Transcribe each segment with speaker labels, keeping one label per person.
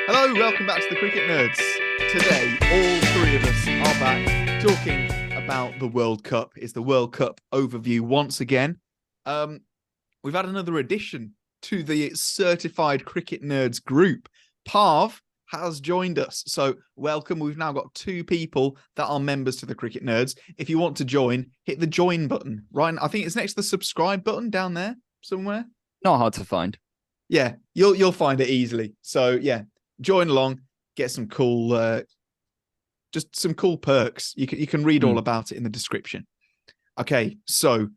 Speaker 1: Hello, welcome back to the Cricket Nerds. Today, all three of us are back talking about the World Cup. It's the World Cup overview once again. We've had another addition to the Certified Cricket Nerds group. Parv has joined us. So welcome. We've now got two people that are members to the Cricket Nerds. If you want to join, hit the join button. Ryan, I think it's next to the subscribe button down there somewhere.
Speaker 2: Not hard to find.
Speaker 1: Yeah, you'll find it easily. So yeah, join along, get some cool, just some cool perks. You can read all about it in the description. Okay, so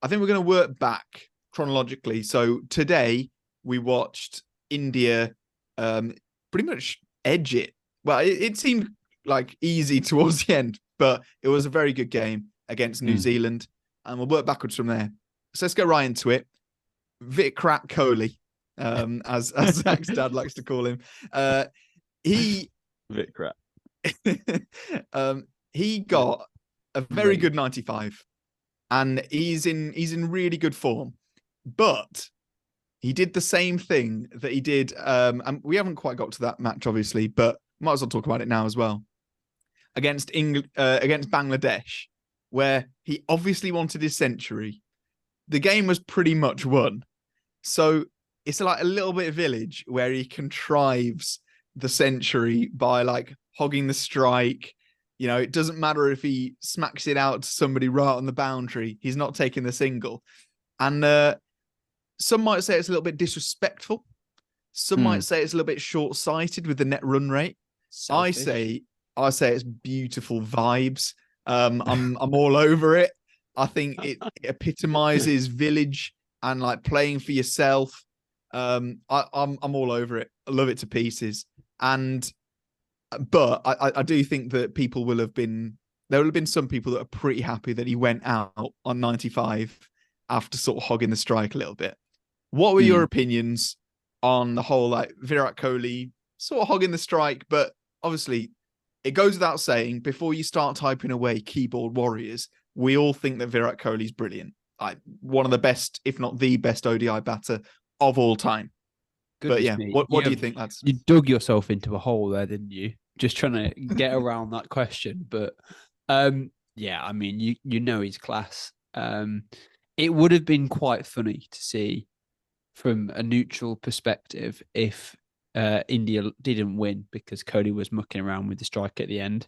Speaker 1: I think we're going to work back chronologically. So today we watched India pretty much edge it. Well, it seemed like easy towards the end, but it was a very good game against New Zealand, and we'll work backwards from there. So let's go right into it. Vikrat Kohli, as Zach's dad likes to call him. He
Speaker 2: Vikrat.
Speaker 1: He got a very good 95, and he's in really good form. But he did the same thing that he did, and we haven't quite got to that match, obviously, but might as well talk about it now as well. Against Bangladesh, where he obviously wanted his century. The game was pretty much won. So it's like a little bit of village where he contrives the century by like hogging the strike. You know, it doesn't matter if he smacks it out to somebody right on the boundary. He's not taking the single. And some might say it's a little bit disrespectful. Some might say it's a little bit short-sighted with the net run rate.
Speaker 2: Selfish.
Speaker 1: I say it's beautiful vibes. I'm all over it. I think it epitomizes village and like playing for yourself. I'm all over it. I love it to pieces. But I do think that there will have been some people that are pretty happy that he went out on 95 after sort of hogging the strike a little bit. What were your opinions on the whole like Virat Kohli sort of hogging the strike? But obviously, it goes without saying, before you start typing away keyboard warriors, we all think that Virat Kohli's brilliant. Like one of the best, if not the best ODI batter of all time.
Speaker 3: Goodness
Speaker 1: but yeah,
Speaker 3: me.
Speaker 1: what do you think, lads?
Speaker 3: You dug yourself into a hole there, didn't you? Just trying to get around that question. But yeah, I mean, you know his class. It would have been quite funny to see from a neutral perspective if India didn't win because Kohli was mucking around with the strike at the end.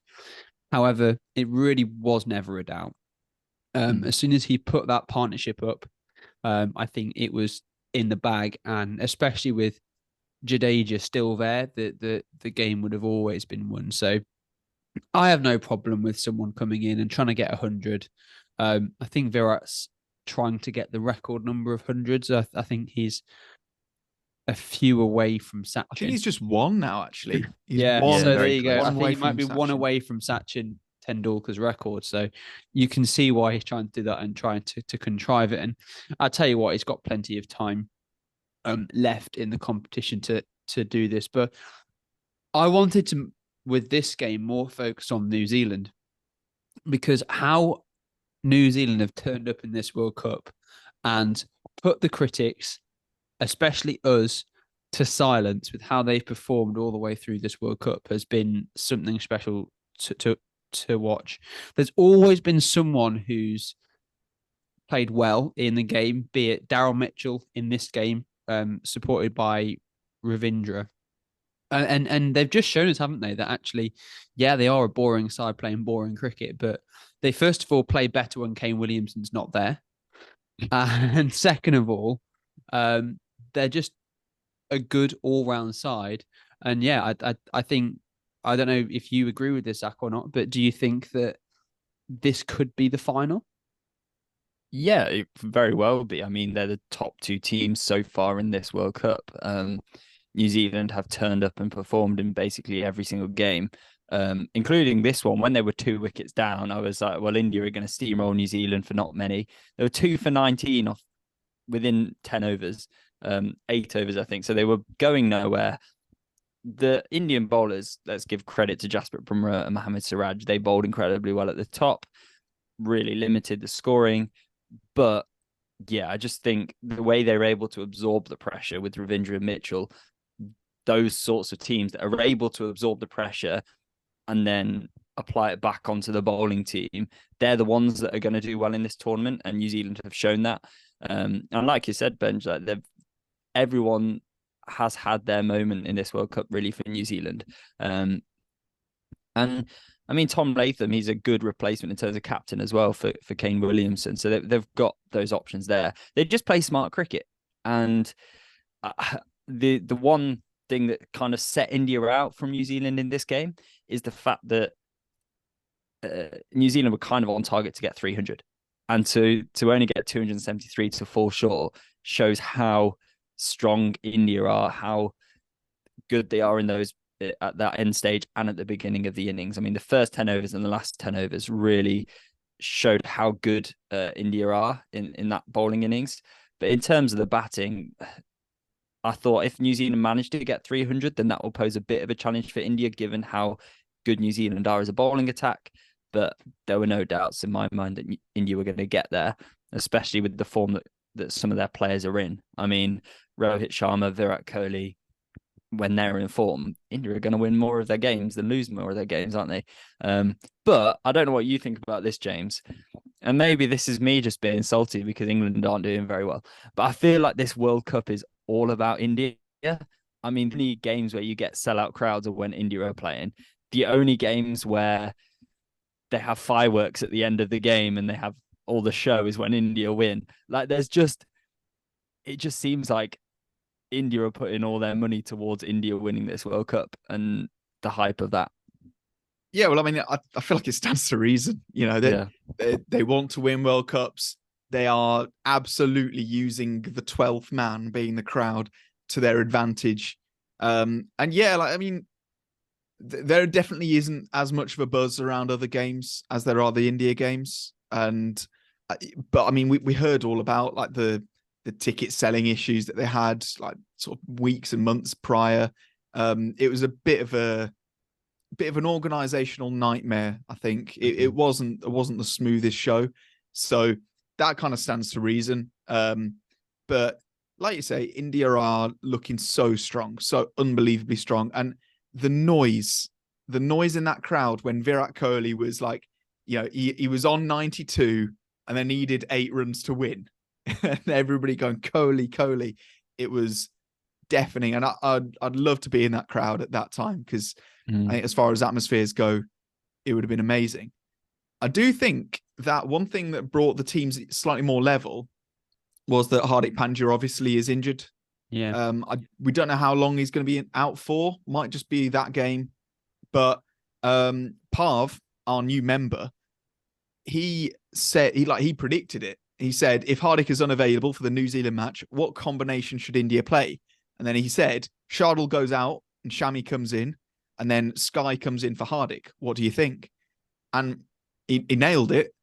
Speaker 3: However, it really was never a doubt. As soon as he put that partnership up, I think it was in the bag, and especially with Jadeja still there, the game would have always been won. So I have no problem with someone coming in and trying to get 100. I think Virat's trying to get the record number of hundreds. I think he's a few away from Sachin.
Speaker 1: I think he's just one now, actually. He's
Speaker 3: so there you go. I think he
Speaker 1: from
Speaker 3: might be one
Speaker 1: Sachin.
Speaker 3: away from Sachin Tendulkar's record. So you can see why he's trying to do that and trying to contrive it. And I tell you what, he's got plenty of time left in the competition to do this. But I wanted to, with this game, more focus on New Zealand, because how New Zealand have turned up in this World Cup and put the critics, especially us, to silence with how they've performed all the way through this World Cup has been something special to watch. There's always been someone who's played well in the game, be it Daryl Mitchell in this game, supported by Ravindra. And they've just shown us, haven't they, that actually, yeah, they are a boring side playing boring cricket, but they first of all play better when Kane Williamson's not there. And second of all, they're just a good all-round side. And yeah, I think, I don't know if you agree with this, Zach, or not, but do you think that this could be the final?
Speaker 2: Yeah, it very well be. I mean, they're the top two teams so far in this World Cup. New Zealand have turned up and performed in basically every single game, including this one. When they were 2 wickets down, I was like, well, India are going to steamroll New Zealand for not many. They were 2 for 19 off within 10 overs, 8 overs, I think. So they were going nowhere. The Indian bowlers, let's give credit to Jasprit Bumrah and Mohammad Siraj. They bowled incredibly well at the top, really limited the scoring. But yeah, I just think the way they were able to absorb the pressure with Ravindra and Mitchell, those sorts of teams that are able to absorb the pressure and then apply it back onto the bowling team, they're the ones that are going to do well in this tournament, and New Zealand have shown that. And like you said, Ben, like everyone has had their moment in this World Cup, really, for New Zealand. And I mean, Tom Latham, he's a good replacement in terms of captain as well for Kane Williamson. So they've got those options there. They just play smart cricket. And the one thing that kind of set India out from New Zealand in this game is the fact that New Zealand were kind of on target to get 300. And to only get 273 to fall short shows how strong India are, how good they are in those at that end stage and at the beginning of the innings. I mean, the first 10 overs and the last 10 overs really showed how good India are in that bowling innings. But in terms of the batting, I thought if New Zealand managed to get 300, then that will pose a bit of a challenge for India, given how good New Zealand are as a bowling attack. But there were no doubts in my mind that India were going to get there, especially with the form that some of their players are in. I mean, Rohit Sharma, Virat Kohli, when they're in form, India are going to win more of their games than lose more of their games, aren't they? But I don't know what you think about this, James. And maybe this is me just being salty because England aren't doing very well. But I feel like this World Cup is all about India. I mean, the games where you get sellout crowds are when India are playing. The only games where they have fireworks at the end of the game and they have all the show is when India win. Like, it just seems like India are putting all their money towards India winning this World Cup and the hype of that.
Speaker 1: Yeah, well, I mean, I feel like it stands to reason. You know, they want to win World Cups. They are absolutely using the 12th man, being the crowd, to their advantage. And yeah, like, I mean, there definitely isn't as much of a buzz around other games as there are the India games. But I mean, we heard all about like the ticket selling issues that they had like sort of weeks and months prior. It was a bit of an organizational nightmare. I think it wasn't the smoothest show. So that kind of stands to reason. But like you say, India are looking so strong, so unbelievably strong. And the noise in that crowd when Virat Kohli was like, you know, he was on 92 and they needed 8 runs to win. And everybody going, Kohli. It was deafening. And I'd love to be in that crowd at that time because I think as far as atmospheres go, it would have been amazing. I do think that one thing that brought the teams slightly more level was that Hardik Pandya obviously is injured.
Speaker 3: Yeah.
Speaker 1: We don't know how long he's going to be out for. Might just be that game. But Parv, our new member, he said he predicted it. He said, if Hardik is unavailable for the New Zealand match, what combination should India play? And then he said, Shardul goes out and Shami comes in, and then Sky comes in for Hardik. What do you think? And he nailed it.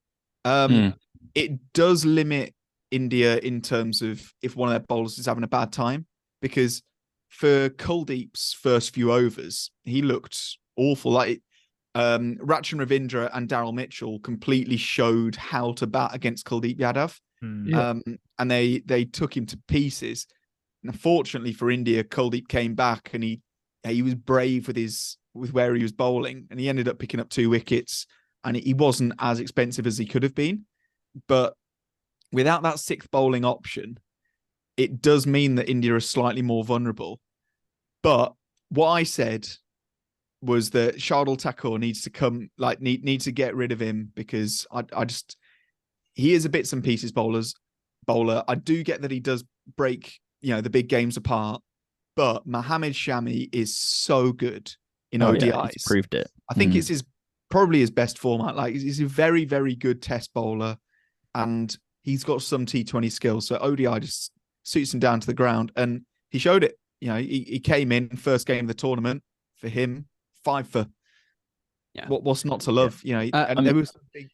Speaker 1: It does limit India in terms of if one of their bowlers is having a bad time, because for Kuldeep's first few overs, he looked awful. Like Rachin Ravindra and Daryl Mitchell completely showed how to bat against Kuldeep Yadav. And they took him to pieces. And unfortunately for India, Kuldeep came back and he was brave with where he was bowling, and he ended up picking up 2 wickets, and he wasn't as expensive as he could have been. But without that 6th bowling option, it does mean that India are slightly more vulnerable. But what I said was that Shardul Thakur needs to come, like need to get rid of him, because he is a bits and pieces bowler. I do get that he does break, you know, the big games apart, but Mohammad Shami is so good in ODIs.
Speaker 2: Yeah, he's proved it.
Speaker 1: I think it's probably his best format. Like, he's a very, very good test bowler, and he's got some T20 skills. So ODI just suits him down to the ground, and he showed it. You know, he came in first game of the tournament for him, 5 for.
Speaker 3: Yeah.
Speaker 1: What's not to love? You know, and there was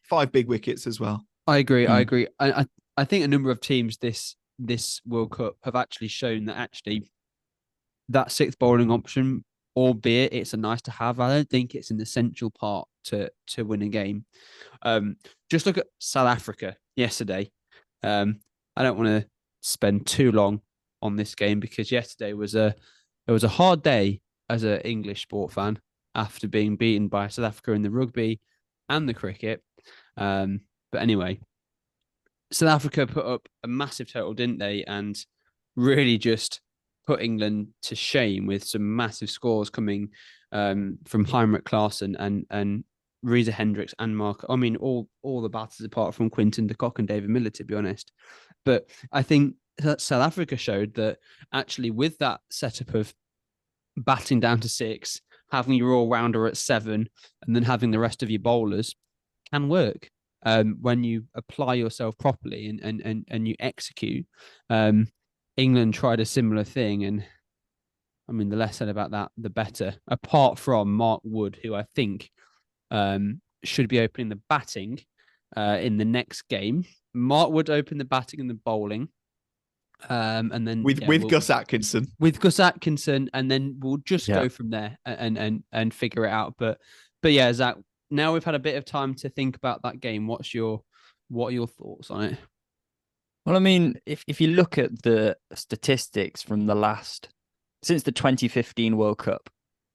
Speaker 1: 5 big wickets as well.
Speaker 3: I agree. I think a number of teams this World Cup have actually shown that that 6th bowling option, albeit it's a nice to have, I don't think it's an essential part to win a game. Just look at South Africa yesterday. I don't want to spend too long on this game because yesterday was a it was a hard day as an English sport fan after being beaten by South Africa in the rugby and the cricket. But anyway, South Africa put up a massive total, didn't they? And really just put England to shame with some massive scores coming from Heinrich Klaassen and Reza Hendricks and Mark. I mean, all the batters apart from Quinton de Kock and David Miller, to be honest. But I think that South Africa showed that actually with that setup of batting down to 6, having your all-rounder at 7, and then having the rest of your bowlers can work when you apply yourself properly and you execute. England tried a similar thing, and I mean, the less said about that, the better. Apart from Mark Wood, who I think should be opening the batting in the next game. Mark Wood opened the batting and the bowling. And then
Speaker 1: with Gus Atkinson.
Speaker 3: With Gus Atkinson, and then we'll just go from there and figure it out. But yeah, Zach, now we've had a bit of time to think about that game. What are your thoughts on it?
Speaker 2: Well, I mean, if you look at the statistics from since the 2015 World Cup,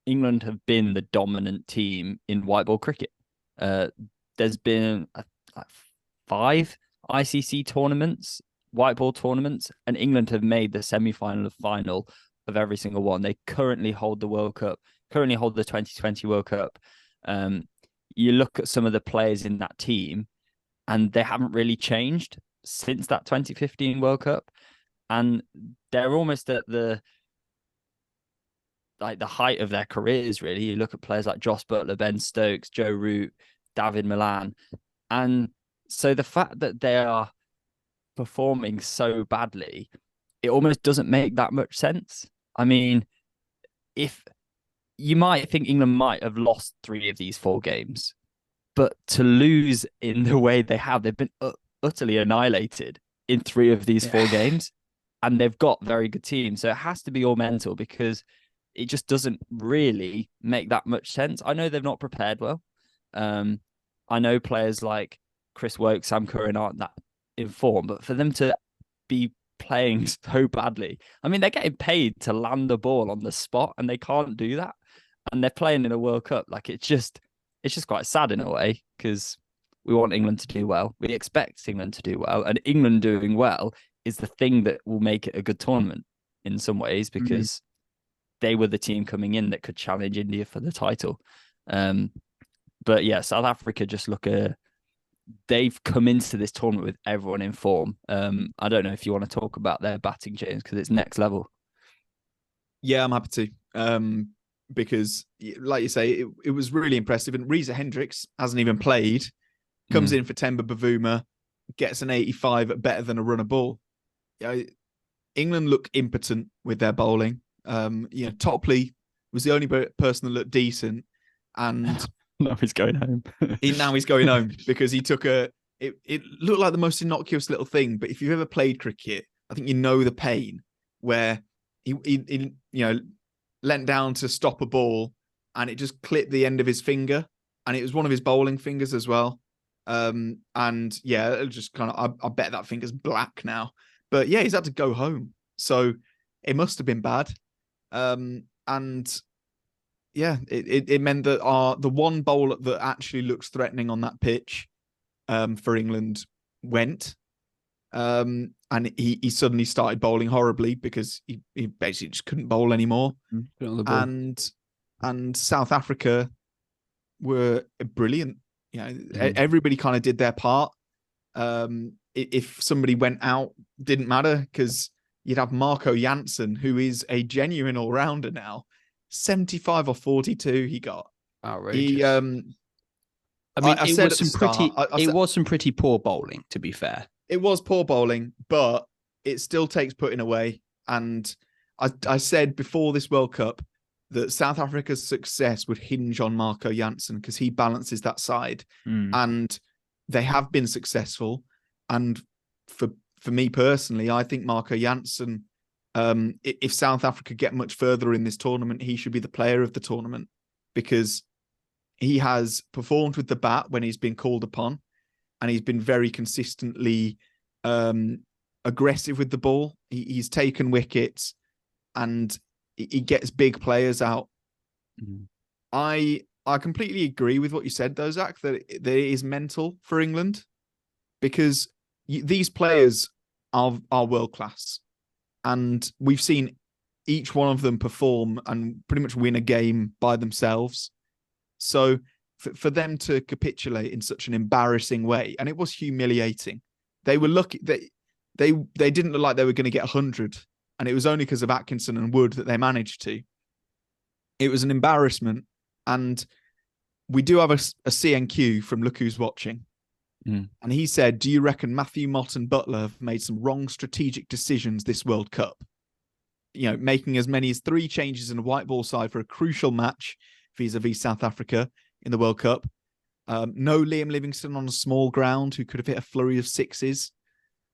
Speaker 2: England have been the dominant team in white ball cricket. There's been 5 ICC tournaments, white ball tournaments, and England have made the semi-final and final of every single one. They currently hold the World Cup, currently hold the 2020 World Cup. You look at some of the players in that team, and they haven't really changed since that 2015 World Cup. And they're almost at the height of their careers, really. You look at players like Joss Buttler, Ben Stokes, Joe Root, David Milan. And so the fact that they are performing so badly, it almost doesn't make that much sense. I mean, if you might think England might have lost 3 of these 4 games, but to lose in the way they have, they've been utterly annihilated in 3 of these 4 games, and they've got very good teams. So it has to be all mental, because it just doesn't really make that much sense. I know they've not prepared well. I know players like Chris Woke, Sam Curran aren't that in form, but for them to be playing so badly, I mean, they're getting paid to land the ball on the spot, and they can't do that. And they're playing in a World Cup. Like, it's just quite sad in a way, because we want England to do well. We expect England to do well, and England doing well is the thing that will make it a good tournament in some ways, because they were the team coming in that could challenge India for the title. But yeah, South Africa just they've come into this tournament with everyone in form. I don't know if you want to talk about their batting, James, because it's next level.
Speaker 1: Yeah, I'm happy to. Because, like you say, it was really impressive. And Reza Hendricks hasn't even played, comes in for Temba Bavuma, gets an 85 at better than a runner ball. England look impotent with their bowling. Topley was the only person that looked decent, and
Speaker 2: now he's going home.
Speaker 1: Now he's going home because he took it looked like the most innocuous little thing, but if you've ever played cricket, I think you know the pain where he leant down to stop a ball and it just clipped the end of his finger, and it was one of his bowling fingers as well. And yeah, it just kind of I bet that finger's black now. But yeah, he's had to go home, so it must have been bad. And yeah, it meant that the one bowler that actually looks threatening on that pitch for England went. And he suddenly started bowling horribly because he basically just couldn't bowl anymore. And South Africa were brilliant. Everybody kind of did their part. If somebody went out, didn't matter, because you'd have Marco Jansen, who is a genuine all-rounder now. 75 or 42 he got.
Speaker 3: Outrageous. It was some pretty poor bowling, to be fair.
Speaker 1: It was poor bowling, but it still takes putting away. And I said before this World Cup that South Africa's success would hinge on Marco Jansen because he balances that side. And they have been successful. And for me personally, I think Marco Jansen, if South Africa get much further in this tournament, he should be the player of the tournament because he has performed with the bat when he's been called upon, and he's been very consistently aggressive with the ball. He's taken wickets, and he gets big players out.
Speaker 2: Mm.
Speaker 1: I completely agree with what you said, though, Zach, that it is mental for England, because these players are world class, and we've seen each one of them perform and pretty much win a game by themselves. So for them to capitulate in such an embarrassing way, and it was humiliating. They were lucky they didn't look like they were going to get 100, and it was only because of Atkinson and Wood that they managed to. It was an embarrassment, and we do have a CNQ from Look Who's Watching.
Speaker 2: Mm.
Speaker 1: And he said, do you reckon Matthew Mott and Butler have made some wrong strategic decisions this World Cup? You know, making as many as 3 changes in a white ball side for a crucial match vis-a-vis South Africa in the World Cup. No Liam Livingstone on a small ground who could have hit a flurry of sixes,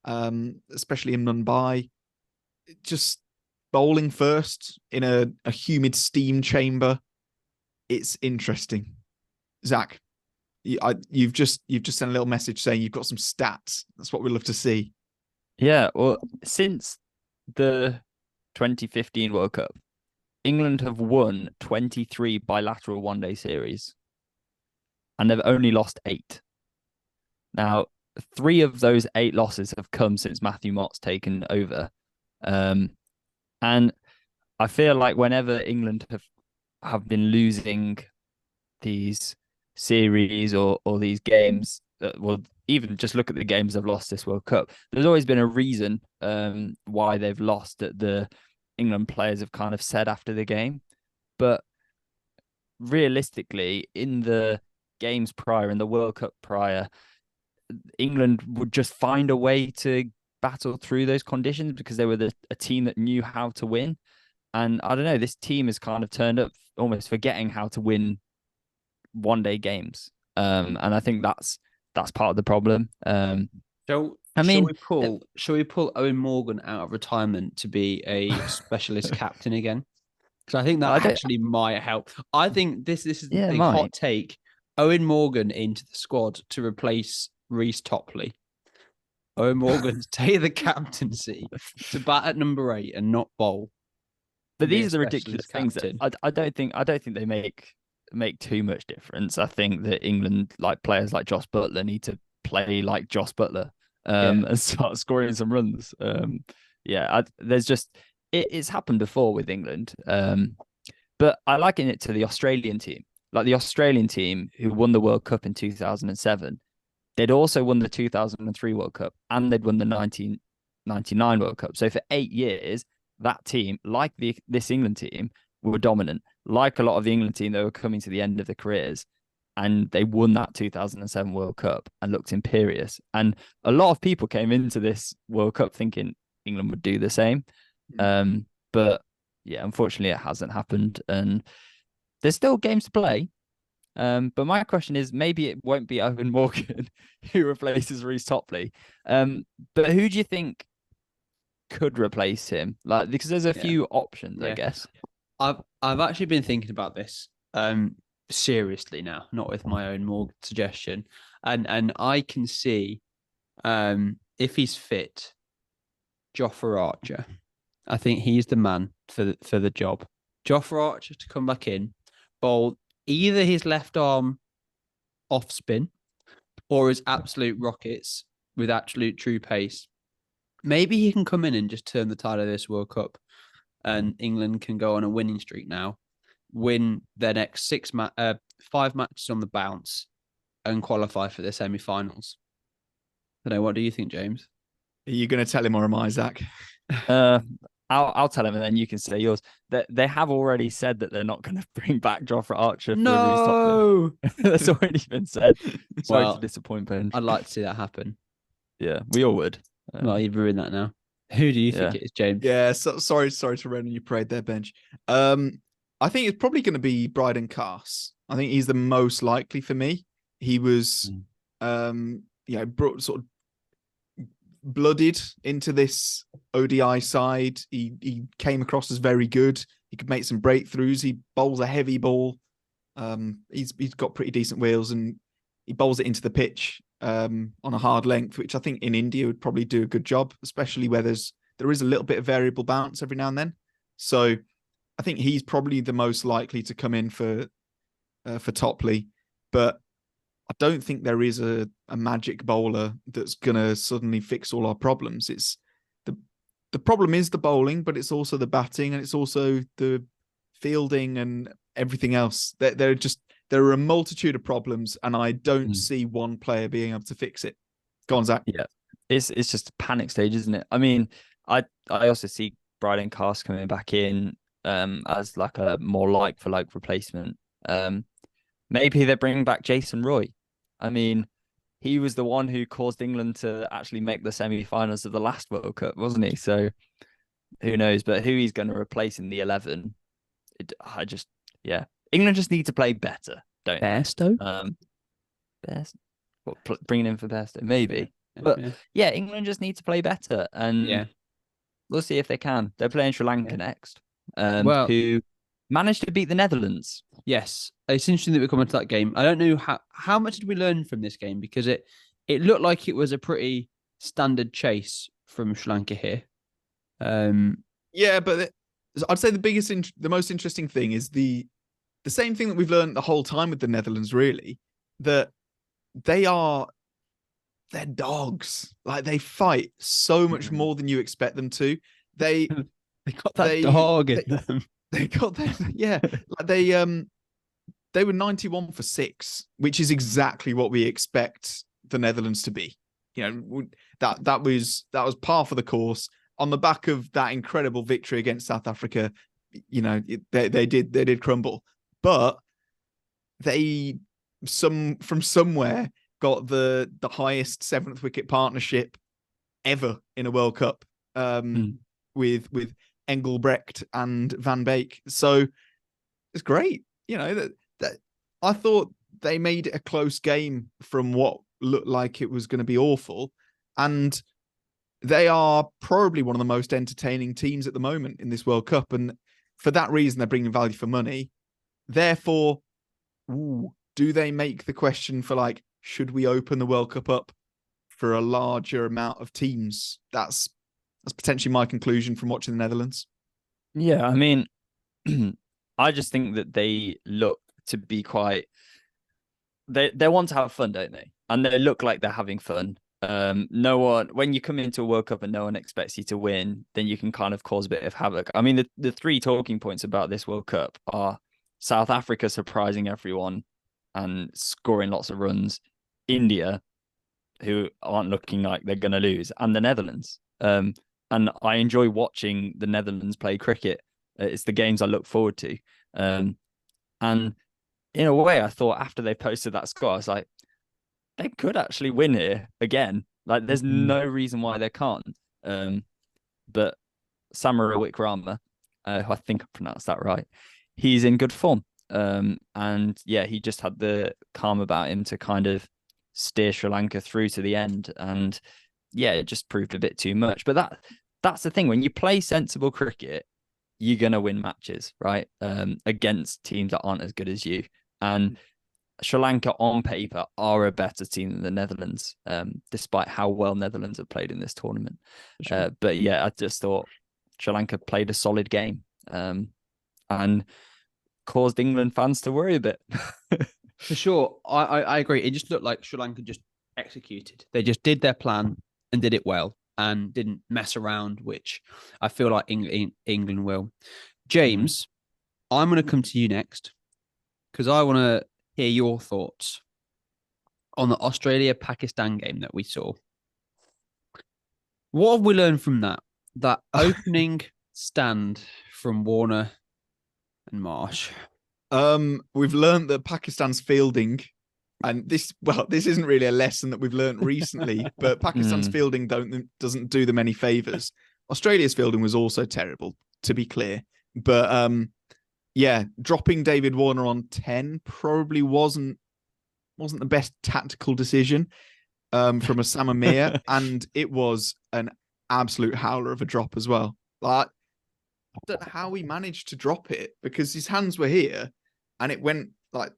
Speaker 1: especially in Mumbai. Just bowling first in a humid steam chamber. It's interesting. Zach, you've just sent a little message saying you've got some stats. That's what we'd love to see.
Speaker 2: Yeah, well, since the 2015 World Cup, England have won 23 bilateral one-day series, and they've only lost 8. Now, 3 of those 8 losses have come since Matthew Mott's taken over. And I feel like whenever England have been losing these series or these games, well, even just look at the games they've lost this World Cup, there's always been a reason why they've lost, that the England players have kind of said after the game. But realistically, in the games prior, in the World Cup prior, England would just find a way to battle through those conditions because they were a team that knew how to win. And I don't know, this team has kind of turned up almost forgetting how to win one-day games. And I think that's part of the problem.
Speaker 3: Shall we pull Owen Morgan out of retirement to be a specialist captain again? Because I think that actually might help. I think this is a hot take. Owen Morgan into the squad to replace Reece Topley. Owen Morgan to take the captaincy, to bat at number 8 and not bowl.
Speaker 2: But these are the ridiculous things that I don't think they make too much difference. I think that England, like players like Josh Butler, need to play like Josh Butler and start scoring some runs. There's just it's happened before with England. But I liken it to the Australian team. Like the Australian team who won the World Cup in 2007, they'd also won the 2003 World Cup and they'd won the 1999 World Cup. So for 8 years, that team, like this England team, were dominant. Like a lot of the England team, they were coming to the end of their careers, and they won that 2007 World Cup and looked imperious. And a lot of people came into this World Cup thinking England would do the same. But yeah, unfortunately, it hasn't happened, and there's still games to play. But my question is, maybe it won't be Owen Morgan who replaces Reece Topley. But who do you think could replace him? Like, because there's a few options, I guess.
Speaker 3: I've actually been thinking about this seriously now, not with my own Morgan suggestion. And I can see if he's fit, Jofra Archer. I think he's the man for the job. Jofra Archer to come back in, bowl either his left arm off spin or his absolute rockets with absolute true pace. Maybe he can come in and just turn the tide of this World Cup, and England can go on a winning streak now, win their next 5 matches on the bounce, and qualify for the semi-finals. I don't know. What do you think, James?
Speaker 1: Are you going to tell him, or am I, Zach?
Speaker 2: I'll tell him, and then you can say yours. They have already said that they're not going to bring back Jofra Archer.
Speaker 3: No,
Speaker 2: that's already been said. Sorry
Speaker 3: well,
Speaker 2: to disappoint, Ben.
Speaker 3: I'd like to see that happen.
Speaker 2: Yeah, we all would.
Speaker 3: Well, you've ruined that now. Who do you think it is, James?
Speaker 1: Yeah, sorry to rain on your parade there, Benj. I think it's probably going to be Bryden Carse. I think he's the most likely for me. He was, brought sort of blooded into this ODI side. He came across as very good. He could make some breakthroughs. He bowls a heavy ball. He's got pretty decent wheels, and he bowls it into the pitch on a hard length, which I think in India would probably do a good job, especially where there is a little bit of variable bounce every now and then. So I think he's probably the most likely to come in for Topley, but I don't think there is a magic bowler that's gonna suddenly fix all our problems. It's the problem is the bowling, but it's also the batting and it's also the fielding and everything else. There are a multitude of problems, and I don't see one player being able to fix it. Go on, Zach.
Speaker 2: Yeah, it's just a panic stage, isn't it? I mean, I also see Bryden Cast coming back in as like a more like for like replacement. Maybe they're bringing back Jason Roy. I mean, he was the one who caused England to actually make the semi-finals of the last World Cup, wasn't he? So who knows? But who he's going to replace in the 11? England just need to play better, don't
Speaker 3: Bairstow?
Speaker 2: Best. Bringing in for Bairstow, maybe. But yeah, England just need to play better, and we'll see if they can. They're playing Sri Lanka next, who managed to beat the Netherlands.
Speaker 3: Yes, it's interesting that we come into that game. I don't know how much did we learn from this game, because it looked like it was a pretty standard chase from Sri Lanka here.
Speaker 1: Yeah, but I'd say the most interesting thing is the same thing that we've learned the whole time with the Netherlands, really, that they're dogs. Like, they fight so much more than you expect them to. They
Speaker 3: got that dog in them.
Speaker 1: They got that, yeah. Like they were 91 for 6, which is exactly what we expect the Netherlands to be. You know, that was par for the course on the back of that incredible victory against South Africa. You know, they did crumble, but they from somewhere got the highest 7th wicket partnership ever in a World Cup with Engelbrecht and Van Beek. So it's great. You know, that I thought they made it a close game from what looked like it was going to be awful. And they are probably one of the most entertaining teams at the moment in this World Cup. And for that reason, they're bringing value for money. Therefore, do they make the question for, like, should we open the World Cup up for a larger amount of teams? That's potentially my conclusion from watching the Netherlands.
Speaker 2: Yeah, I mean, I just think that they look to be quite. They want to have fun, don't they? And they look like they're having fun. No one, when you come into a World Cup and no one expects you to win, then you can kind of cause a bit of havoc. I mean, the 3 talking points about this World Cup are South Africa surprising everyone and scoring lots of runs, India, who aren't looking like they're going to lose, and the Netherlands. And I enjoy watching the Netherlands play cricket. It's the games I look forward to. And in a way, I thought after they posted that score, I was like, they could actually win here again. Like, there's no reason why they can't. But Samara Wickrama, who I think I pronounced that right, he's in good form. And yeah, he just had the calm about him to kind of steer Sri Lanka through to the end. And yeah, it just proved a bit too much. But that's the thing. When you play sensible cricket, you're going to win matches, right? Against teams that aren't as good as you. And Sri Lanka on paper are a better team than the Netherlands, despite how well Netherlands have played in this tournament. Sure. But yeah, I just thought Sri Lanka played a solid game and caused England fans to worry a bit.
Speaker 3: For sure. I agree. It just looked like Sri Lanka just executed. They just did their plan and did it well and didn't mess around, which I feel like England will. James, I'm going to come to you next because I want to hear your thoughts on the Australia-Pakistan game that we saw. What have we learned from that opening stand from Warner and Marsh?
Speaker 1: We've learned that Pakistan's fielding, and this isn't really a lesson that we've learned recently, but Pakistan's fielding doesn't do them any favors. Australia's fielding was also terrible, to be clear, but yeah, dropping David Warner on 10 probably wasn't the best tactical decision from a Sam Amir, and it was an absolute howler of a drop as well. Like, I don't know how he managed to drop it because his hands were here and it went like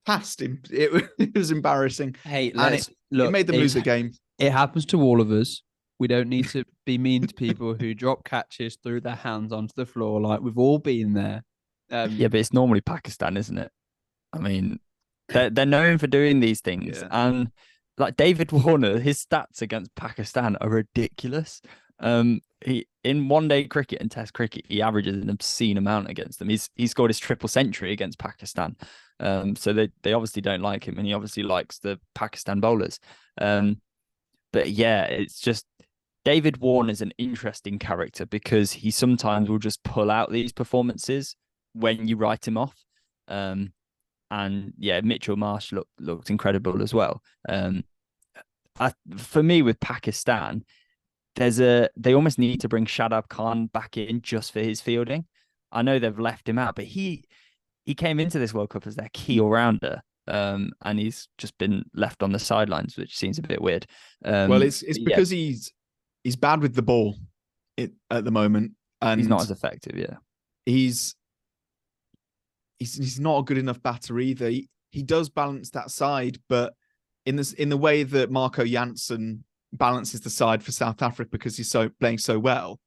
Speaker 1: past him. It was embarrassing.
Speaker 3: Hey,
Speaker 1: it made them lose the game.
Speaker 3: It happens to all of us. We don't need to be mean to people who drop catches through their hands onto the floor. Like, we've all been there.
Speaker 2: Yeah, but it's normally Pakistan, isn't it? I mean, they're known for doing these things,
Speaker 1: Yeah.
Speaker 2: and like David Warner, his stats against Pakistan are ridiculous. He in one-day cricket and Test cricket, he averages an obscene amount against them. He scored his triple century against Pakistan. So they obviously don't like him, and he obviously likes the Pakistan bowlers. But yeah, it's just David Warner is an interesting character because he sometimes will just pull out these performances when you write him off. And yeah, Mitchell Marsh looked incredible as well. For me with Pakistan, they almost need to bring Shadab Khan back in just for his fielding. I know they've left him out, but he came into this World Cup as their key all-rounder. And he's just been left on the sidelines, which seems a bit weird.
Speaker 1: Well, it's because he's bad with the ball at the moment, and
Speaker 2: he's not as effective. Yeah,
Speaker 1: he's not a good enough batter either. He does balance that side, but in the way that Marco Jansen balances the side for South Africa because he's playing so well.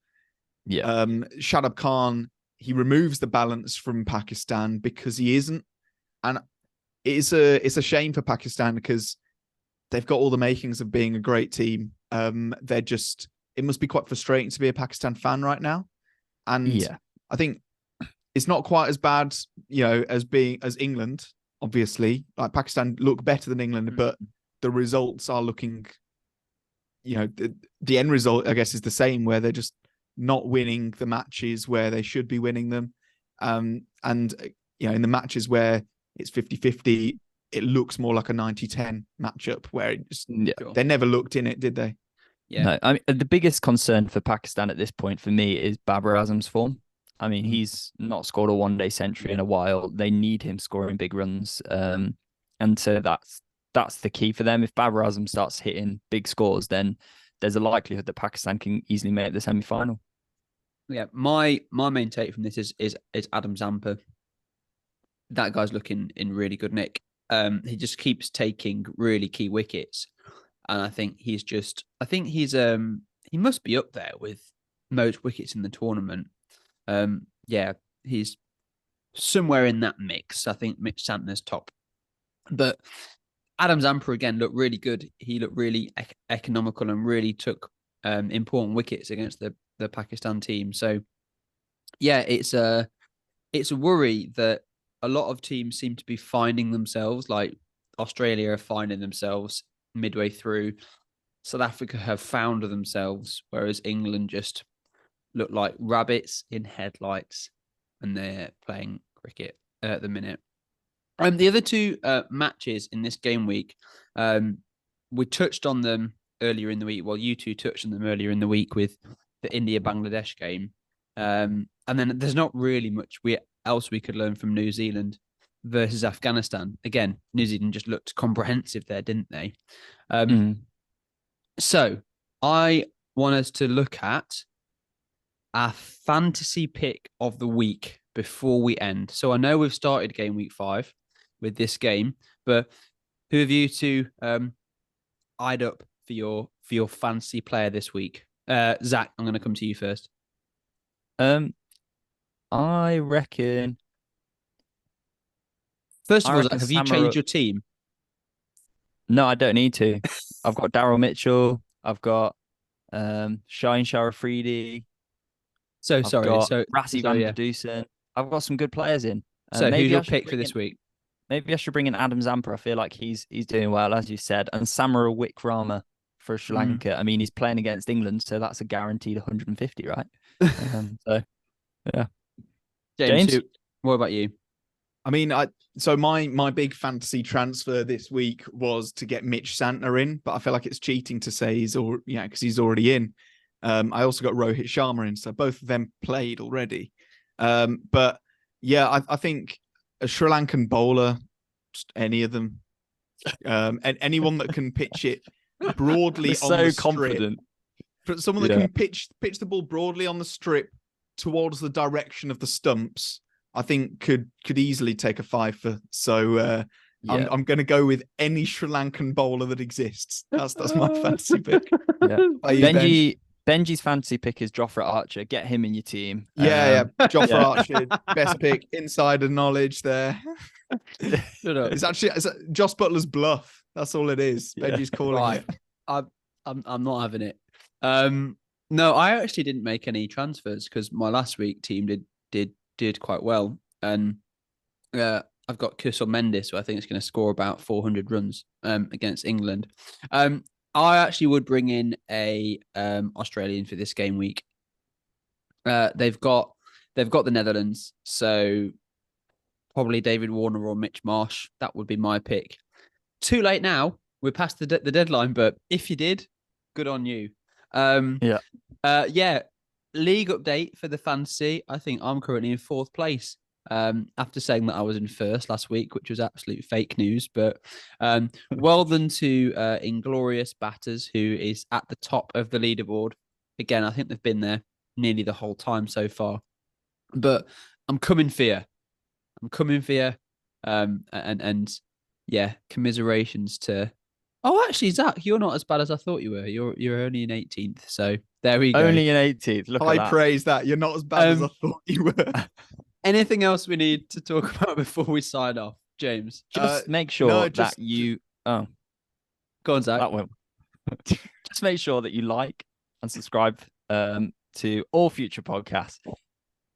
Speaker 2: Yeah.
Speaker 1: Shadab Khan, he removes the balance from Pakistan because he isn't, and it's a shame for Pakistan because they've got all the makings of being a great team. It must be quite frustrating to be a Pakistan fan right now, and
Speaker 2: yeah,
Speaker 1: I think it's not quite as bad, as England. Obviously, like Pakistan look better than England, but the results are looking, the end result, I guess, is the same, where they're just not winning the matches where they should be winning them. And in the matches where it's 50-50, it looks more like a 90-10 matchup where they never looked in it, did they?
Speaker 3: Yeah.
Speaker 2: No, I mean, the biggest concern for Pakistan at this point for me is Babar Azam's form. I mean, he's not scored a one-day century in a while. They need him scoring big runs. And so that's the key for them. If Babar Azam starts hitting big scores, then there's a likelihood that Pakistan can easily make the semi-final.
Speaker 3: Yeah, my main take from this is Adam Zampa. That guy's looking in really good nick. He just keeps taking really key wickets, and I think he must be up there with most wickets in the tournament. Yeah, he's somewhere in that mix. I think Mitch Santner's top, but Adam Zampa again looked really good. He looked really economical and really took important wickets against the Pakistan team. So yeah, it's a worry that a lot of teams seem to be finding themselves. Like Australia are finding themselves midway through. South Africa have found themselves, whereas England just look like rabbits in headlights, and they're playing cricket at the minute. The other two matches in this game week, we touched on them earlier in the week. Well, you two touched on them earlier in the week with the India-Bangladesh game. And then there's not really much else we could learn from New Zealand versus Afghanistan. Again, New Zealand just looked comprehensive there, didn't they? So I want us to look at our fantasy pick of the week before we end. So I know we've started game week 5 with this game, but who have you two eyed up for your fantasy player this week? Zach, I'm going to come to you first.
Speaker 2: I reckon.
Speaker 3: First of all, Zach, have you changed your team?
Speaker 2: No, I don't need to. I've got Daryl Mitchell. I've got Shaheen Shah Afridi.
Speaker 3: So
Speaker 2: Rassie van der Dusen. I've got some good players in.
Speaker 3: So who's your pick for this week?
Speaker 2: Maybe I should bring in Adam Zampa. I feel like he's doing well, as you said, and Samara Wickrama for Sri Lanka. I mean, he's playing against England, so that's a guaranteed 150, right? So yeah.
Speaker 3: James, what about you?
Speaker 1: I mean, my big fantasy transfer this week was to get Mitch Santner in, but I feel like it's cheating to say because he's already in. I also got Rohit Sharma in, so both of them played already. But yeah, I think a Sri Lankan bowler, just any of them, and anyone that can pitch it broadly on the strip. But someone that can pitch the ball broadly on the strip towards the direction of the stumps, I think could easily take a 5 for. So
Speaker 2: Yeah.
Speaker 1: I'm going to go with any Sri Lankan bowler that exists. That's my fantasy pick.
Speaker 2: Yeah.
Speaker 1: Are you, Ben?
Speaker 2: Benji's fantasy pick is Jofra Archer. Get him in your team.
Speaker 1: Yeah. Jofra
Speaker 2: yeah.
Speaker 1: Archer, best pick. Insider knowledge there.
Speaker 3: Shut up.
Speaker 1: It's Joss Butler's bluff. That's all it is.
Speaker 2: Yeah.
Speaker 1: Benji's calling
Speaker 3: Right.
Speaker 1: it.
Speaker 3: I'm not having it. No, I actually didn't make any transfers because my last week team did quite well, and I've got Kusal Mendes, who I think is going to score about 400 runs against England. I actually would bring in a Australian for this game week. They've got the Netherlands, so probably David Warner or Mitch Marsh. That would be my pick. Too late now. We're past the deadline, but if you did, good on you. League update for the fantasy. I think I'm currently in 4th place. After saying that I was in 1st last week, which was absolute fake news, but well done to Inglorious Batters, who is at the top of the leaderboard. Again, I think they've been there nearly the whole time so far. But I'm coming for you. And yeah, commiserations to. Oh, actually, Zach, you're not as bad as I thought you were. You're only in 18th, so there we go.
Speaker 2: Only in 18th. Look at that.
Speaker 1: I praise that. You're not as bad as I thought you were.
Speaker 3: Anything else we need to talk about before we sign off, James?
Speaker 2: Just make sure that you. Oh,
Speaker 3: go on, Zach.
Speaker 2: That one. Just make sure that you like and subscribe to all future podcasts.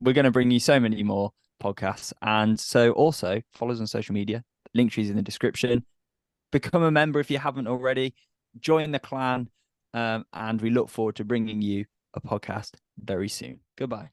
Speaker 2: We're going to bring you so many more podcasts, and so also follow us on social media. Linktree's in the description. Become a member if you haven't already. Join the clan, and we look forward to bringing you a podcast very soon. Goodbye.